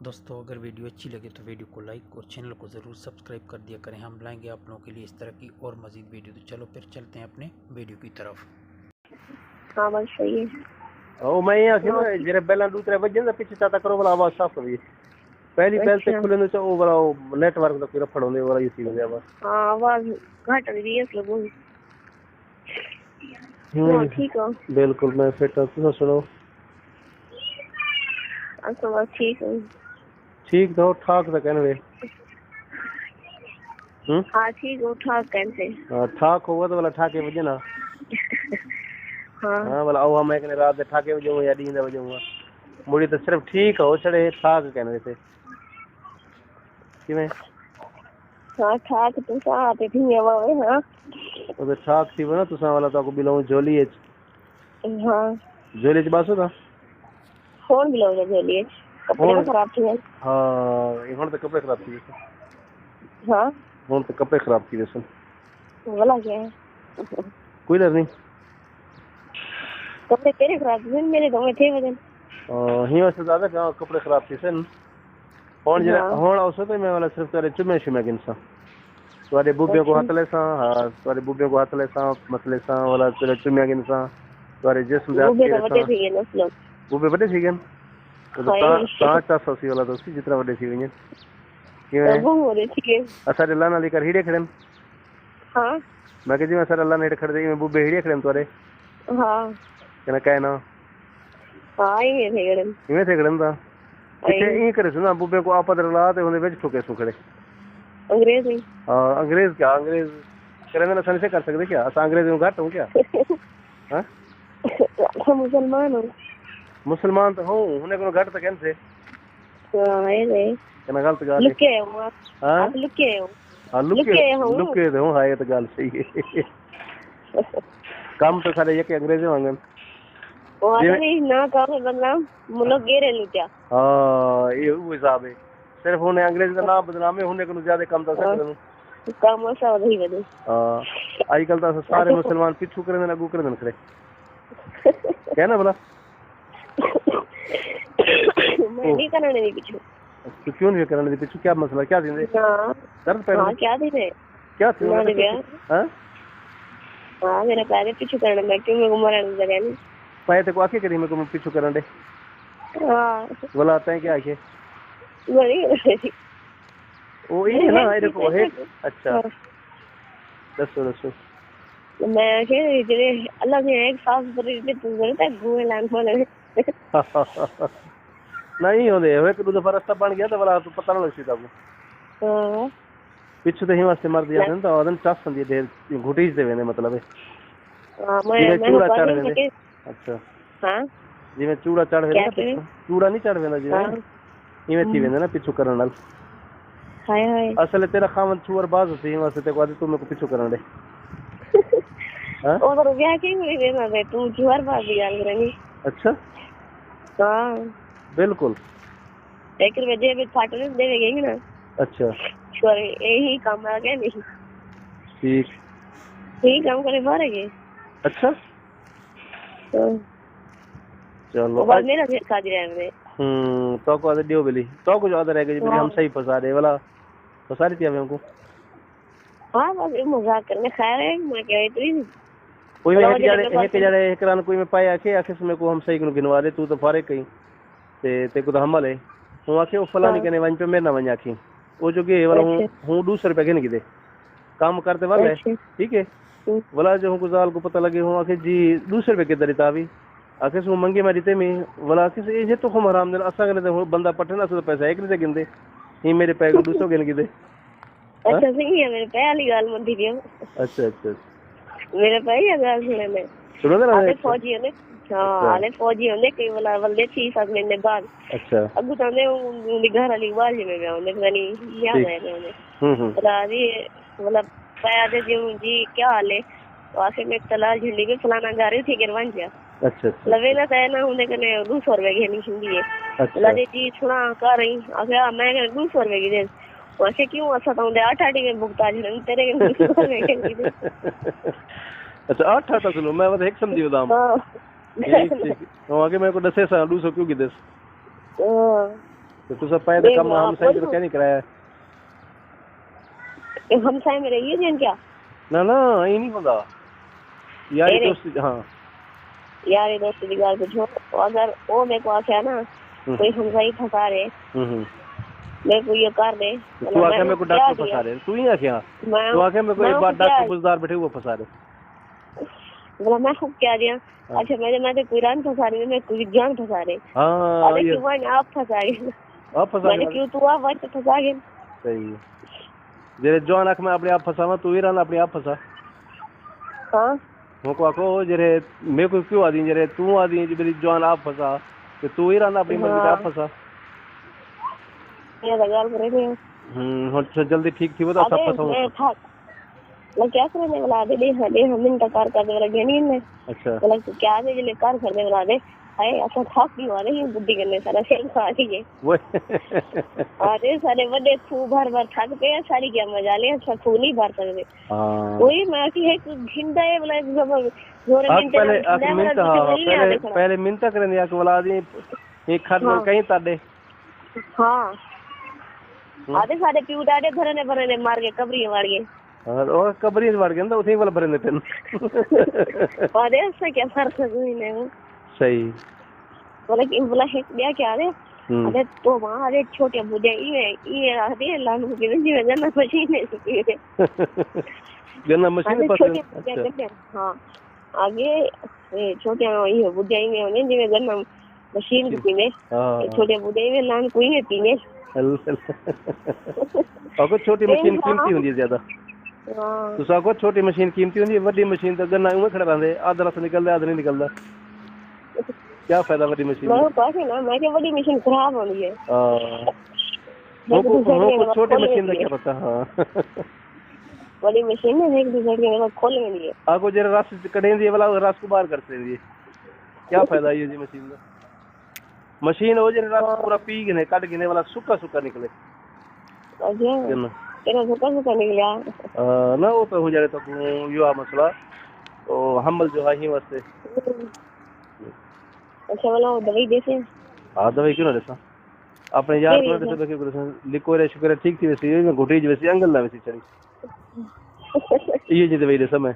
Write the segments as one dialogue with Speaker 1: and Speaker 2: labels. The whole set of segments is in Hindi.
Speaker 1: दोस्तों अगर वीडियो अच्छी लगे तो वीडियो को लाइक और चैनल को ज़रूर सब्सक्राइब कर दिया करें। हम लाएंगे आप लोगों के लिए इस तरह की और मज़ीद वीडियो। तो चलो फिर चलते हैं अपने वीडियो की तरफ।
Speaker 2: हाँ बस सही है।
Speaker 3: ओ मैं यहाँ की ना जरा बेला दूसरे बजे ना पीछे चाहता करो वाला आवाज साफ करिए। पहली बेल ते खुले न ओ वाला नेटवर्क दा पूरा फड़ोंदे वाला इसी हो गया बस।
Speaker 2: हाँ आवाज घट रही है लोगों की। हाँ ठीक हो?
Speaker 3: बिल्कुल मैं फिट हूँ। तुम सुनो?
Speaker 2: अच्छा बस ठीक है। ठीक
Speaker 3: तो ठाक तो कहने वे।
Speaker 2: हाँ ठीक हो ठाक कैसे?
Speaker 3: हाँ ठाक होगा तो वाला ठाके बजे ना।
Speaker 2: हाँ
Speaker 3: वाला आओ हम एक ने रात दे ठाके बजे या दी बजे मुड़ी तो सिर्फ ठीक हो छड़े ठाक कहने वे थे किवें।
Speaker 2: हाँ ठाक तो साथ थी हवा में। हाँ
Speaker 3: तो ठाक थी ना तुसा वाला तो को बिलो झोली है।
Speaker 2: हाँ
Speaker 3: झोली च बासो था
Speaker 2: फोन बिलो झोली कपड़े खराब थी।
Speaker 3: हाँ ये तो कपड़े खराब थी।
Speaker 2: हाँ
Speaker 3: तो कपड़े खराब थी वैसे
Speaker 2: बोला क्या है?
Speaker 3: कोई डर नहीं।
Speaker 2: कपड़े तेरे खराब थे मेरे तो थे वजन।
Speaker 3: ही वैसे ज्यादा क्या कपड़े खराब थी सन होन जरा होन औसो तो मैं वाला सिर्फ तेरे चुमे शुमे गिनसा तुम्हारे बुब्बे को हाथ ले सा। हाँ तुम्हारे बुब्बे को हाथ ले सा मसले सा वाला तेरे चुमे गिनसा तुम्हारे जिस्म दे
Speaker 2: बुब्बे तो बड़े थी ना मतलब
Speaker 3: बुब्बे बड़े थी गन तो ता ससी वाला दोस्ती जितना बड़े थी वने
Speaker 2: किवें वो हो रही थी
Speaker 3: असा अल्लाह ना लेकर हिड़े खड़े।
Speaker 2: हाँ
Speaker 3: मैं कह जी मैं सर अल्लाह ने खड़े दे मैं बुब्बे हिड़े खड़े तुम्हारे।
Speaker 2: हाँ
Speaker 3: कहना कहना
Speaker 2: हाँ ये थे गड़न
Speaker 3: इवे थे गड़न दा किथे ई करे सुना बुब्बे को आपद रला ते होने विच ठोके सुखड़े
Speaker 2: अंग्रेज ही।
Speaker 3: हां अंग्रेज क्या अंग्रेज करे ना सन से कर सकते क्या अस अंग्रेज में घाट हूं क्या? हां मुसलमान तो हूं उन्हें को घाट तो कैसे।
Speaker 2: हां ये रे
Speaker 3: कहना गलत गाल
Speaker 2: लुके हो आप लुके हो।
Speaker 3: हां लुके दो हां ये तो गल सही है। काम तो सारे ये अंग्रेज वांगन
Speaker 2: वो आदमी ना काम बंदा मुल्क गेरे लुटिया।
Speaker 3: हां ये वो हिसाब है सिर्फ उन्हें अंग्रेज का नाम बदनामे होने को ज्यादा कम तो सकते
Speaker 2: काम ऐसा वही बदे।
Speaker 3: हां आजकल तो सारे मुसलमान पिछू करे ना गु करे खड़े क्या ना बोला
Speaker 2: मैं नहीं करने नहीं पिछू
Speaker 3: तो क्यों नहीं करने दे पिछू क्या मसला क्या दिन दे दर्द पैर
Speaker 2: हां क्या दिन है
Speaker 3: क्या थी हां
Speaker 2: हां मेरा पैर पिछू करने में क्यों मेरे को मरने जगह नहीं
Speaker 3: पाए तो आके करी मेरे को पिछू करने दे।
Speaker 2: हां
Speaker 3: बोला आता है क्या आके
Speaker 2: वही
Speaker 3: ओ ये ना ये देखो है। अच्छा दसो
Speaker 2: मैं के जेरे अल्लाह ने एक साफ पर तू करता गुए लान वाले
Speaker 3: नहीं होदे है कि दूसरा रास्ता बन गया तो वाला तो पता ना लगसी तब।
Speaker 2: हां
Speaker 3: पिछु तो ही वास्ते मर दिया था तो आदन चस संदी देर घुटीज दे वेने मतलब है।
Speaker 2: हां मैं
Speaker 3: चूड़ा चढ़ वेने। अच्छा
Speaker 2: हां
Speaker 3: जी मैं चूड़ा चढ़ वेने चूड़ा नहीं चढ़ वेना जी इवे थी वेने ना पिछु करन नाल।
Speaker 2: हाय हाय
Speaker 3: असल तेरा खावन छुअर बाज होती है वास्ते ते को तू मेरे को पिछु करन दे। हां
Speaker 2: और तो क्या की हुई वेना दे तू छुअर बाज भी गाल करनी। अच्छा हां बिल्कुल एक बजे में फाटने देवेंगे ना। अच्छा छुअर यही काम आ गया नहीं ठीक ठीक काम करे मारेंगे। अच्छा चलो और मेरा काज रहे में
Speaker 3: तो को दियो बेली तो कुछ अदर है कि हम सही फसा दे वाला फसा रही थी हमको।
Speaker 2: हां बस मजाक करने खैर है मैं कह रही थी
Speaker 3: कोई में एक जड़े एकरान कोई में पाए आके आखिर में को हम सही को गिनवा दे तू तो फारे कहीं ते को तो हमले हूं आके वो फलानी कहने वन पे मेरे ना वन आखी वो जो के वाला हूं 200 रुपए के गिदे काम करते वाले ठीक है वाला जो गुजाल को पता लगे हूं आके जी 200 रुपए के दरिता भी आके सो मंगे मैं देते में वाला आके ये तो हम हराम दे असा करे तो बंदा पटना से पैसा एक से गिनदे ही मेरे पैसे 200 गिन गिदे।
Speaker 2: अच्छा सही है मेरे पे वाली गाल मत दीजिए। अच्छा मेरे पे ही गाल सुनो ना आले फौजी है हां आले फौजी होने कई वाला वल्ले थी सब लेने बाद। अच्छा अब तो ने उनके घर वाली बाल में मैं उन्हें नहीं याद है उन्हें राजी वाला पाया दे जी क्या हाल है तो आके मैं तलाल झंडी में फलाना जा रही थी गिरवान जा। अच्छा लवेला है ना उन्हें कने 200 रुपए की हिंदी है। अच्छा लगे जी सुना कर रही आगे मैं 200 रुपए की दे वैसे क्यों ऐसा तो उन्हें 8 के भुगतान झन तेरे के 200 रुपए के। अच्छा 8 था सुनो मैं बस एक समझी दाम तो आगे मेरे को 10 सा 200 क्यों की दे
Speaker 3: तो तुसा पाए तो कम हम सही तो क्या नहीं कराया
Speaker 2: हम साए में रहिए जन क्या
Speaker 3: ना ना यही नहीं होता यार दोस्त हाँ
Speaker 2: यार दोस्त की गाल पे छोड़ अगर वो मेरे को आख्या ना कोई हम सही फंसा रहे मैं को ये कर दे
Speaker 3: तू आके मेरे को डॉक्टर फंसा रहे तू ही आख्या तू आके मेरे को एक बार डॉक्टर बुजदार बैठे हुए फंसा रहे
Speaker 2: बोला मैं खूब क्या दिया अच्छा मैं तो कोई रान फंसा रही मैं कोई जान फंसा रहे हां अरे क्यों मैंने आप फंसा गए
Speaker 3: आप फंसा
Speaker 2: मैंने क्यों तू आप वैसे फंसा गए
Speaker 3: सही है जेरे जान आंख में अपने आप फंसावा तू ही रान अपने आप फंसा
Speaker 2: हां
Speaker 3: मोको आको जेरे मेरे को क्यों आदी जेरे तू आदी मेरी जान आप फंसा तो तू ही रान अपनी मर्जी आप फंसा
Speaker 2: ये लगाल करे नहीं
Speaker 3: हो जल्दी ठीक थी वो तो सब फंसा
Speaker 2: मैं क्या करने वाला दे हम मिनट कार कर दे वाला गनी ने
Speaker 3: अच्छा
Speaker 2: मतलब क्या दे ले कार कर दे वाला दे हाय अच्छा थक भी वाले ही बुद्धि करने सारा सेम खा रही है वो अरे सारे बड़े खूब भर थक पे सारी क्या मजा ले अच्छा खूब नहीं भर सकते हां वही मैं कि है घिंदा है वाला जब जोरे मिनट
Speaker 3: पहले मिनट करने या वाला दी एक खत कहीं ताडे
Speaker 2: हां आधे सारे प्यू डाडे भरने मार के कबरी मार के
Speaker 3: और कबरी से बढ़ गया ना उसी वाला भरने थे
Speaker 2: और ऐसा क्या फर्क है कोई नहीं
Speaker 3: सही
Speaker 2: बोला है क्या क्या रे अरे तो वहां अरे छोटे बुढ़े ये अरे लालू के जी गन्ना मशीन है
Speaker 3: गन्ना मशीन पर अच्छा
Speaker 2: हां आगे ये छोटे ये बुढ़े में होने जी गन्ना मशीन की पीने छोटे बुढ़े में लान कोई नहीं पीने
Speaker 3: और छोटी मशीन कीमती होती है ज्यादा तो साको छोटी मशीन कीमती होती है बड़ी मशीन तो गन्ना उमे खड़ा रहंदे आधा रस निकलदा आधा नहीं निकलदा क्या फायदा बड़ी मशीन
Speaker 2: मैं पास है ना मैं के बड़ी मशीन खराब होनी है
Speaker 3: वो छोटी मशीन का क्या पता हां
Speaker 2: बड़ी मशीन है एक दूसरे के बाद खोलने लिए
Speaker 3: आको जरा रस कढेंदी है वाला रस को बाहर करते हैं क्या फायदा ये जी मशीन का मशीन हो जरा रस पूरा पी गने काट गने वाला सूखा सूखा निकले
Speaker 2: अच्छा तेरा सूखा निकला
Speaker 3: ना वो तो हो जाए तो युवा मसला तो हमल जो है ही वास्ते
Speaker 2: अच्छा वाला दवाई देसे
Speaker 3: हां दवाई क्यों ना देसा अपने यार को देसे बाकी को लिको रे शुक्र ठीक थी वैसे ये घुटी वैसे अंगल ना वैसे चली ये जी दवाई दे समय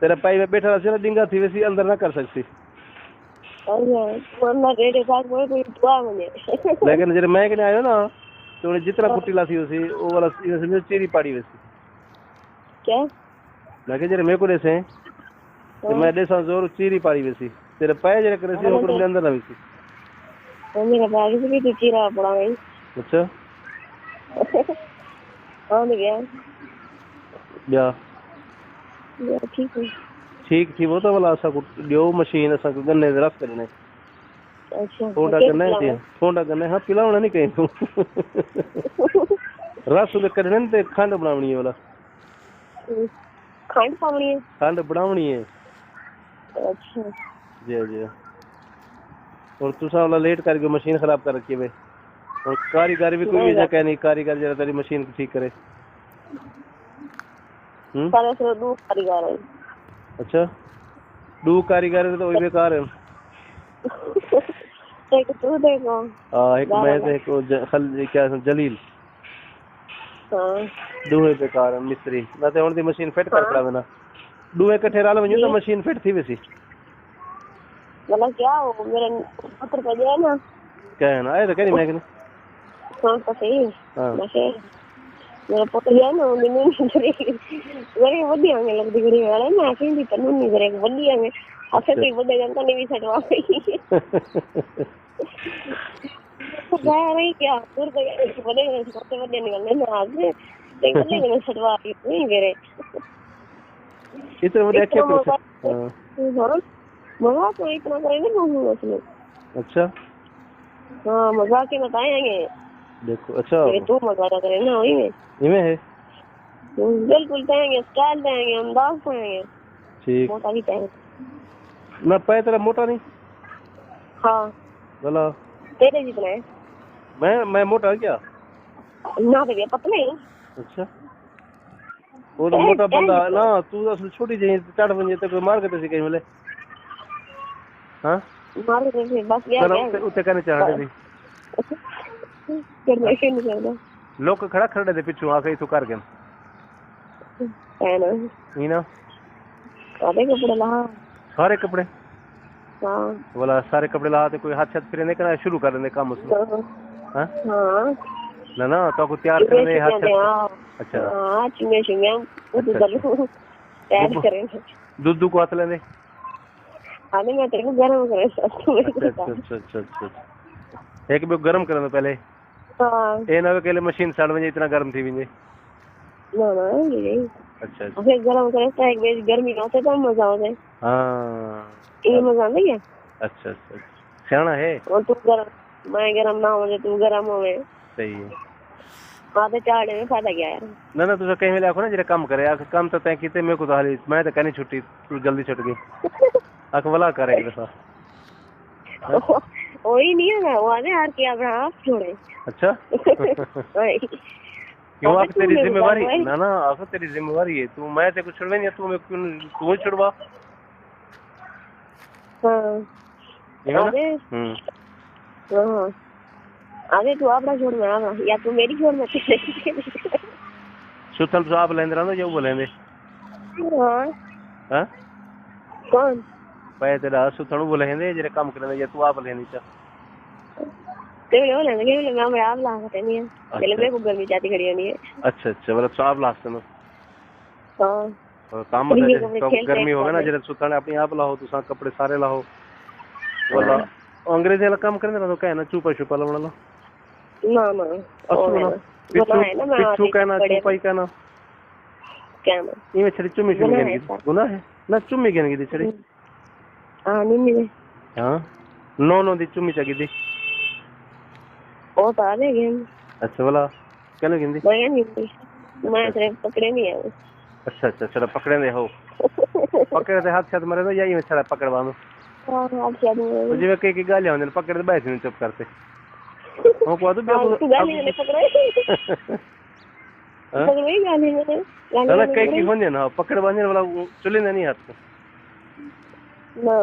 Speaker 3: तेरा पाई में बैठा रहा डिंगा थी वैसे अंदर ना कर सकती
Speaker 2: वरना रेडे साथ कोई दुआ मने
Speaker 3: लेकिन जब मैं के आयो ना तो जितना कुट्टी लासी उसी वो वाला समझो चेरी पाड़ी वैसे
Speaker 2: क्या
Speaker 3: मैं के जरे मेरे को देसे तो मैं देसा जोर चेरी पाड़ी वैसी तेरे पाए जरे करे सी ऊपर अंदर ना वैसी
Speaker 2: तो मेरा बाग से भी चीरा पड़ा है
Speaker 3: अच्छा
Speaker 2: हां गया
Speaker 3: या
Speaker 2: ठीक है
Speaker 3: ठीक थी वो तो वाला ऐसा लियो मशीन ऐसा गन्ने रस करने
Speaker 2: अच्छा
Speaker 3: फोड़ा करना हाँ पिलाना नहीं कहीं तू रस उले करने ते खंड बनावनी है वाला
Speaker 2: खंड पावनी है
Speaker 3: खंड बनावनी है
Speaker 2: अच्छा
Speaker 3: जी जी और तू सा वाला लेट करके मशीन खराब कर रखी है और कारीगर भी कोई वजह कह नहीं कारीगर जरा तेरी मशीन ठीक करे
Speaker 2: सारे से दो कारीगर है
Speaker 3: अच्छा दो कारीगर तो वही बेकार है
Speaker 2: एक तू देखो
Speaker 3: एक मैं से एक क्या जलील
Speaker 2: हां
Speaker 3: दूहे बेकार मिस्त्री ना ते ओन दी मशीन फिट कर पड़ा ना दूहे इकट्ठे राल वणो तो मशीन फिट थी वैसी
Speaker 2: मतलब क्या हो मेरे पुत्र का जो है ना
Speaker 3: क्या है ना आए तो कह नहीं मैं कहने
Speaker 2: तो सही हां मेरा पुत्र है ना उन्हें नहीं करे वड्डी आने लग दी गरी वाला ना कहीं तो नहीं करे वड्डी आने आपसे कोई बड़े जनता नहीं भी सटवा गई जा रही क्या दूर गए बड़े छोटे निकलने ना आगे एक बड़े ने सटवा नहीं करे
Speaker 3: इतना बड़ा क्या कर
Speaker 2: हां मजाक तो इतना करेंगे ना उसमें
Speaker 3: अच्छा
Speaker 2: हां मजाक के बताएंगे
Speaker 3: देखो अच्छा
Speaker 2: ये तो मजाक करेंगे ना वही में
Speaker 3: इमे है
Speaker 2: बिल्कुल देंगे स्टाइल देंगे अंदाज देंगे
Speaker 3: ठीक
Speaker 2: मोटा भी देंगे
Speaker 3: ना पाए तेरा मोटा नहीं
Speaker 2: हाँ
Speaker 3: बोला
Speaker 2: तेरे जितना है
Speaker 3: मैं मोटा क्या
Speaker 2: ना भैया पतला ही
Speaker 3: अच्छा वो तो मोटा बंदा ना तू असल छोटी जही चढ़ बन जाते कोई मार के तो कहीं मिले हाँ
Speaker 2: मार के बस यार
Speaker 3: उते करने चाहते थी
Speaker 2: करना क्यों नहीं करना
Speaker 3: लोग खड़ा खड़े दे पिछू आके इथों कर गए
Speaker 2: है ना
Speaker 3: ई ना
Speaker 2: आधे कपड़े ला
Speaker 3: सारे कपड़े
Speaker 2: हाँ
Speaker 3: बोला सारे कपड़े ला ते कोई हाथ छत फिर नहीं करना शुरू कर देंगे काम उसमें हां
Speaker 2: हाँ
Speaker 3: ना ना तो को तैयार कर दे हाथ छत अच्छा
Speaker 2: हाँ चुने चुने वो तो चलो तैयार करेंगे
Speaker 3: दूध को हाथ लेने
Speaker 2: आने में तेरे को गरम करे
Speaker 3: अच्छा एक भी गरम करना पहले
Speaker 2: हाँ
Speaker 3: ए ना के लिए मशीन सड़ में इतना गर्म थी भी
Speaker 2: ना ना ये
Speaker 3: अच्छा
Speaker 2: फिर गरम करे तो एक बेच गर्मी ना होते तो मजा हो जाए
Speaker 3: हां
Speaker 2: ये मजा नहीं है
Speaker 3: अच्छा सियाना है
Speaker 2: और तू गरम मैं गरम ना हो जाए तू गरम हो गए
Speaker 3: सही है
Speaker 2: आधे चाड़े में फायदा क्या है
Speaker 3: ना ना तुझे कहीं मिले आखो ना जरा काम करे आख काम तो तय कीते मेरे को तो हाली मैं तो कहनी छुट्टी तू जल्दी छुट गई आख वाला करे एक दफा
Speaker 2: वही नहीं है वो आधे हार के अपना आप छोड़े
Speaker 3: अच्छा क्यों आख तेरी जिम्मेवारी ना ना आख तेरी जिम्मेवारी है तू मैं ते कुछ छुड़वे नहीं तू मैं तू छुड़वा
Speaker 2: हाँ आगे तू अपना छोड़ में आवा या तू मेरी छोड़ में
Speaker 3: सुतल तो आप लेंदे रहो जो बोलेंदे
Speaker 2: हाँ
Speaker 3: हां
Speaker 2: कौन
Speaker 3: पे तेरा सुतल बोलेंदे जरे काम करने या तू आप लेनी चा
Speaker 2: तेरे बोले ना कि मैं आप ला सकते नहीं है पहले मेरे को गर्मी जाती खड़ी होनी है
Speaker 3: अच्छा मतलब तो आप लास्ट में
Speaker 2: हां
Speaker 3: और काम में तो गर्मी होगा ना जरे सुतल अपने आप लाओ तू सा कपड़े सारे लाओ वाला अंग्रेजी वाला काम करने तो कहना चुपा छुपा ला बना
Speaker 2: ना ना
Speaker 3: पिछू कहना चुपाई कहना
Speaker 2: क्या ना
Speaker 3: ये छड़ी चुम्मी चुम्मी गुनाह है ना चुम्मी कहने की छड़ी
Speaker 2: हां नहीं
Speaker 3: हां नो दी चुम्मी चगी दी
Speaker 2: ओ तो आ गए
Speaker 3: अच्छा वाला कहने गिंदी
Speaker 2: मैं सिर्फ पकड़े नहीं है
Speaker 3: अच्छा चलो पकड़े दे हो पकड़े दे हाथ मरे तो यही में छड़ा पकड़वा दो
Speaker 2: हां शायद
Speaker 3: जिवे के गालियां होने पकड़ दे बैठ नहीं चुप करते हो को तो
Speaker 2: तू गाली ने पकड़े हां पकड़े गाली ने
Speaker 3: ना कई की होने ना पकड़ बांधने वाला चुले नहीं हाथ को
Speaker 2: ना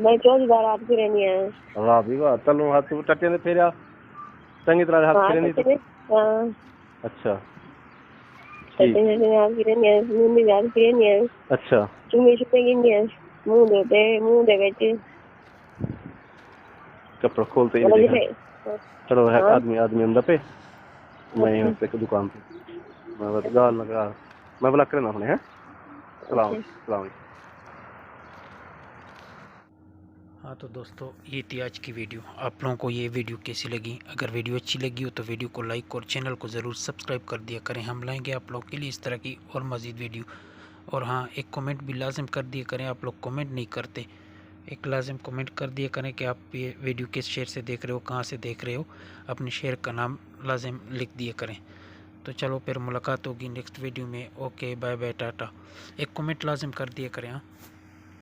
Speaker 2: मैं चौकीदार आप की रहनी है
Speaker 3: वाह भी वाह तलू हाथ तो टटे ने फेरा चंगी तरह हाथ फेरे नहीं
Speaker 2: हां
Speaker 3: अच्छा
Speaker 2: टटे ने आप की रहनी है मुंह में आप की रहनी है
Speaker 3: अच्छा
Speaker 2: चुम्मी छुपेगी नहीं मुंह दे बेच
Speaker 3: कपड़ा खोलते ही चलो है आदमी अंदर पे मैं यहाँ पे दुकान पे मैं बस गाल लगा मैं ब्लॉक करना अपने हैं सलाम
Speaker 1: हाँ तो दोस्तों ये थी आज की वीडियो। आप लोगों को ये वीडियो कैसी लगी? अगर वीडियो अच्छी लगी हो तो वीडियो को लाइक और चैनल को ज़रूर सब्सक्राइब कर दिया करें। हम लाएंगे आप लोगों के लिए इस तरह की और मज़ीद वीडियो। और हाँ, एक कमेंट भी लाजिम कर दिया करें। आप लोग कमेंट नहीं करते, एक लाजिम कमेंट कर दिया करें कि आप ये वीडियो किस शहर से देख रहे हो, कहाँ से देख रहे हो, अपने शहर का नाम लाजिम लिख दिया करें। तो चलो फिर मुलाकात होगी नेक्स्ट वीडियो में। Okay bye bye tata. एक कमेंट लाजिम कर दिया करें। हाँ।